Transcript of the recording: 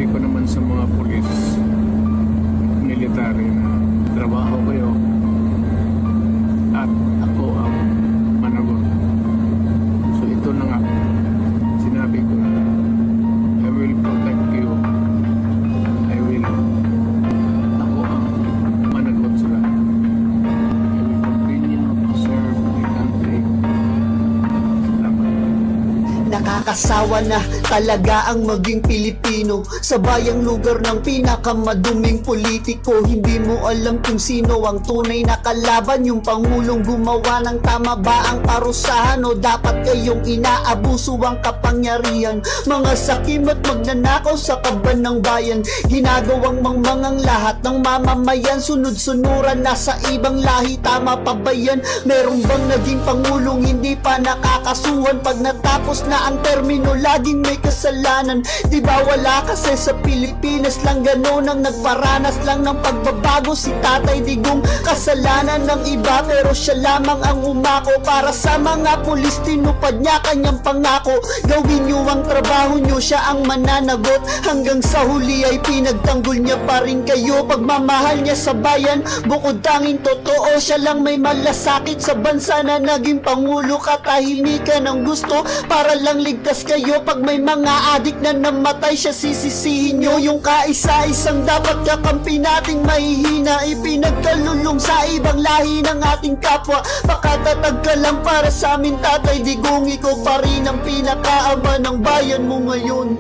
sinabi ko naman sa mga pulis, military na trabaho kayo at ako ang managot. So ito na nga, sinabi ko na I will protect you. I will, ako ang managot sa lahat. I will continue to serve my country. Salamat. Nakakasawa na talaga ang maging Pilipino sa bayang lugar ng pinakamaduming politiko. Hindi mo alam kung sino ang tunay na kalaban, yung pangulong gumawa ng tama ba ang parusahan o dapat kayong inaabuso ang kapangyarihan. Mga sakim at magnanakaw sa kaban ng bayan, ginagawang mangmangang lahat ng mamamayan. Sunod-sunuran na sa ibang lahi, tama pa ba yan? Meron bang naging pangulong hindi pa nakakasuhan? Pag natapos na ang termino, laging may kasalanan. Di ba wala kasi sa Pilipinas lang ganon ang nagparanas lang ng pagbabago. Si Tatay Digong kasalanan ng iba pero siya lamang ang umako. Para sa mga pulis tinupad niya kanyang pangako. Gawin niyo ang trabaho niyo, siya ang mananagot. Hanggang sa huli ay pinagtanggol niya pa rin kayo. Pagmamahal niya sa bayan, bukod tanging totoo, siya lang may malasakit sa bansa na naging pangulo. Katahimikan ang gusto para lang ligtas kayo. Pag may mga adik na namatay, siya sisisihin nyo. Yung kaisa-isang dapat kakampi nating mahihina, ipinagkalulong sa ibang lahi ng ating kapwa. Pakatatag ka lang para sa amin, Tatay Digong. Ikaw pa rin ang pinakaama ng bayan mo ngayon.